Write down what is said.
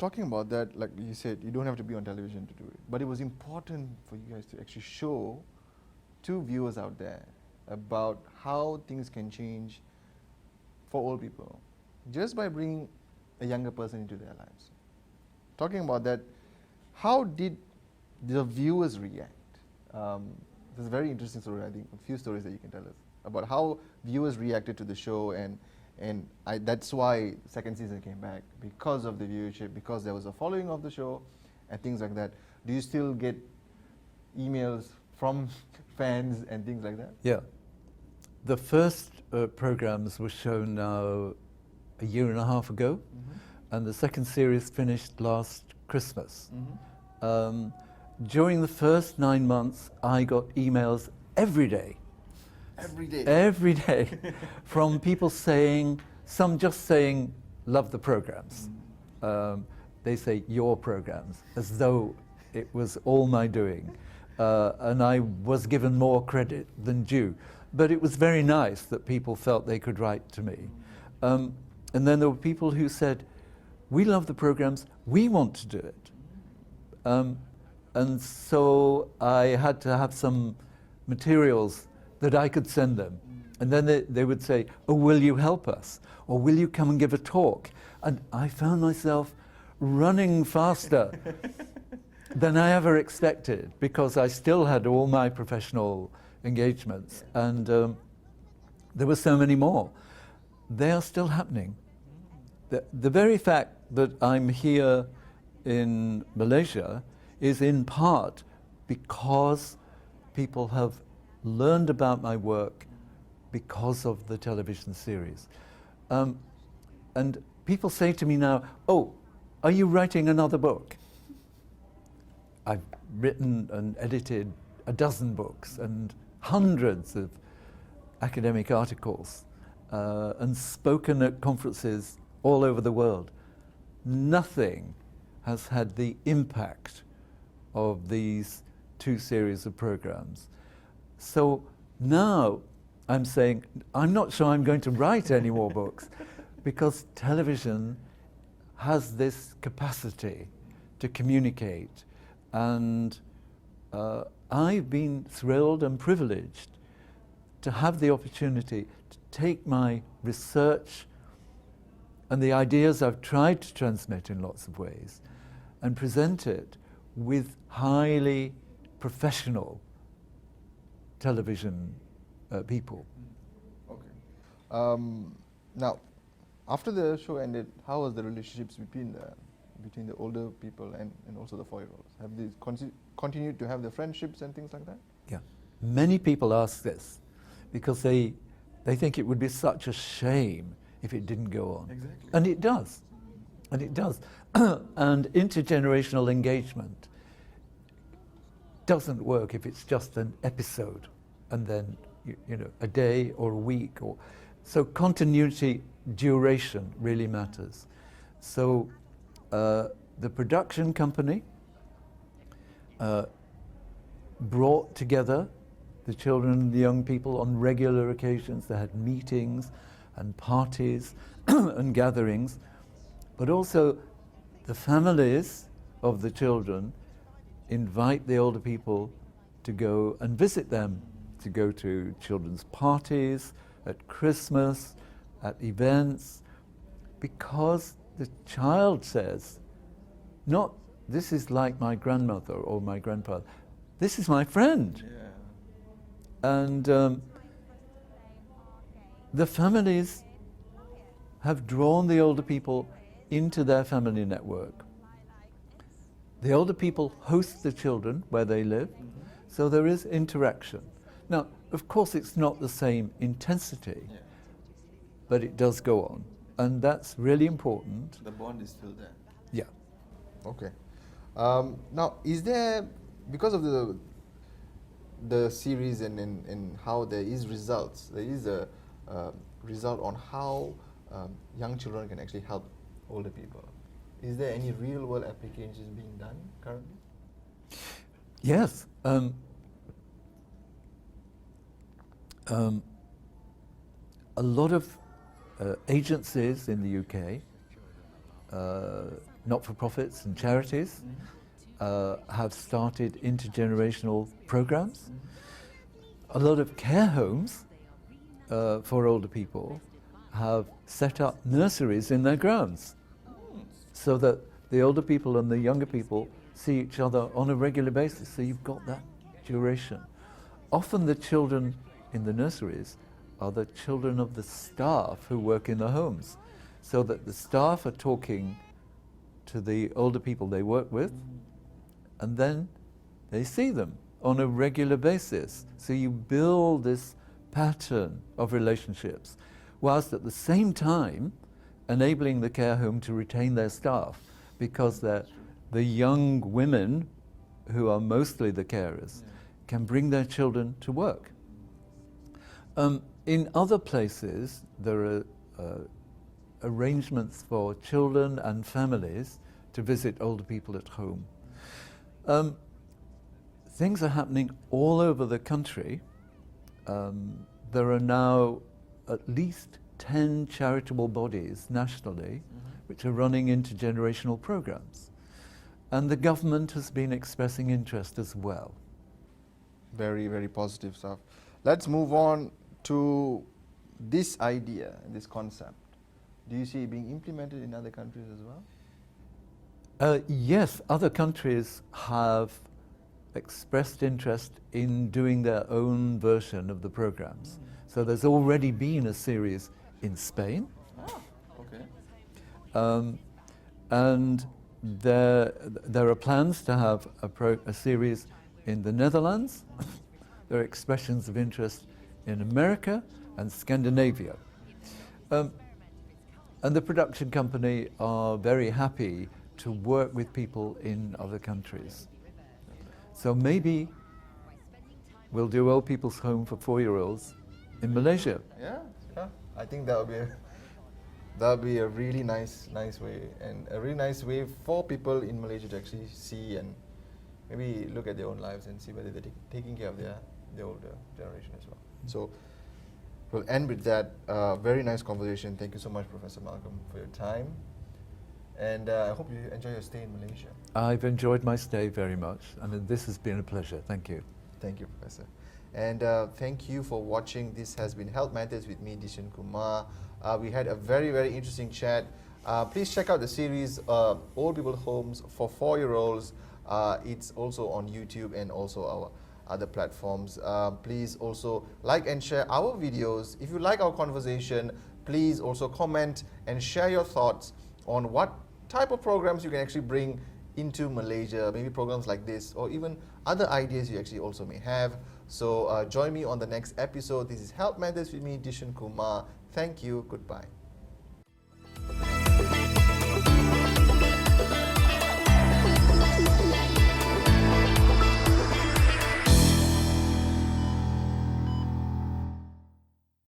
talking about that, like you said, you don't have to be on television to do it. But it was important for you guys to actually show to viewers out there about how things can change for old people just by bringing a younger person into their lives. Talking about that, how did the viewers react? There's a very interesting story, I think, a few stories that you can tell us about how viewers reacted to the show, and that's why second season came back, because of the viewership, because there was a following of the show and things like that. Do you still get emails from fans and things like that? Yeah. The first programs were shown now a year and a half ago, and the second series finished last Christmas. During the first 9 months, I got emails every day. Every day? Every day, from people saying, some just saying, love the programs. They say, your programs, as though it was all my doing. And I was given more credit than due. But it was very nice that people felt they could write to me. And then there were people who said, we love the programs, we want to do it. And so I had to have some materials that I could send them. And then they would say, oh, will you help us? Or will you come and give a talk? And I found myself running faster than I ever expected, because I still had all my professional engagements. And there were so many more. They are still happening. The very fact that I'm here in Malaysia is in part because people have learned about my work because of the television series. And people say to me now, oh, are you writing another book? I've written and edited a dozen books and hundreds of academic articles and spoken at conferences all over the world. Nothing has had the impact of these two series of programs. So now I'm saying, I'm not sure I'm going to write any more books, because television has this capacity to communicate. And I've been thrilled and privileged to have the opportunity to take my research and the ideas I've tried to transmit in lots of ways and present it with highly professional television people. Okay. Now, after the show ended, how was the relationships between the older people and also the 4-year-olds? Have they continued to have the friendships and things like that? Yeah. Many people ask this because they think it would be such a shame if it didn't go on. Exactly. And it does. And it does. And intergenerational engagement doesn't work if it's just an episode and then you know, a day or a week. So continuity, duration really matters. So the production company brought together the children and the young people on regular occasions. They had meetings and parties and gatherings, but also the families of the children invite the older people to go and visit them, to go to children's parties, at Christmas, at events, because the child says, not, this is like my grandmother or my grandfather, this is my friend. Yeah. And the families have drawn the older people into their family network. The older people host the children where they live, so there is interaction. Now, of course, it's not the same intensity, but it does go on, and that's really important. The bond is still there. Yeah. Okay. Now, is there, because of the series and how there is results, there is a result on how young children can actually help older people. Is there any real-world applications being done currently? Yes. A lot of agencies in the UK not-for-profits and charities have started intergenerational programs. A lot of care homes for older people have set up nurseries in their grounds so that the older people and the younger people see each other on a regular basis, so you've got that duration. Often the children in the nurseries are the children of the staff who work in the homes, so that the staff are talking to the older people they work with, and then they see them on a regular basis. So you build this pattern of relationships, whilst at the same time enabling the care home to retain their staff, because the young women, who are mostly the carers, can bring their children to work. In other places, there are arrangements for children and families to visit older people at home. Things are happening all over the country. There are now at least 10 charitable bodies nationally which are running intergenerational programs. And the government has been expressing interest as well. Very, very positive stuff. Let's move on to this idea, this concept. Do you see it being implemented in other countries as well? Yes, other countries have expressed interest in doing their own version of the programs. So there's already been a series in Spain. Okay. And there are plans to have a series in the Netherlands. There are expressions of interest in America and Scandinavia. And the production company are very happy to work with people in other countries. So maybe we'll do Old People's Home for 4-year-olds in Malaysia. Yeah. I think that would be a really nice way, and a really nice way for people in Malaysia to actually see and maybe look at their own lives and see whether they're taking care of the older generation as well. So we'll end with that. Very nice conversation. Thank you so much, Professor Malcolm, for your time. And I hope you enjoy your stay in Malaysia. I've enjoyed my stay very much, and this has been a pleasure. Thank you. Thank you, Professor. And thank you for watching. This has been Health Matters with me, Dishen Kumar. We had a very, very interesting chat. Please check out the series, Old People Homes for 4-year-olds. It's also on YouTube and also our other platforms. Please also like and share our videos. If you like our conversation, please also comment and share your thoughts on what type of programs you can actually bring into Malaysia, maybe programs like this, or even other ideas you actually also may have. So join me on the next episode. This is Health Matters with me, Dishen Kumar. Thank you. Goodbye.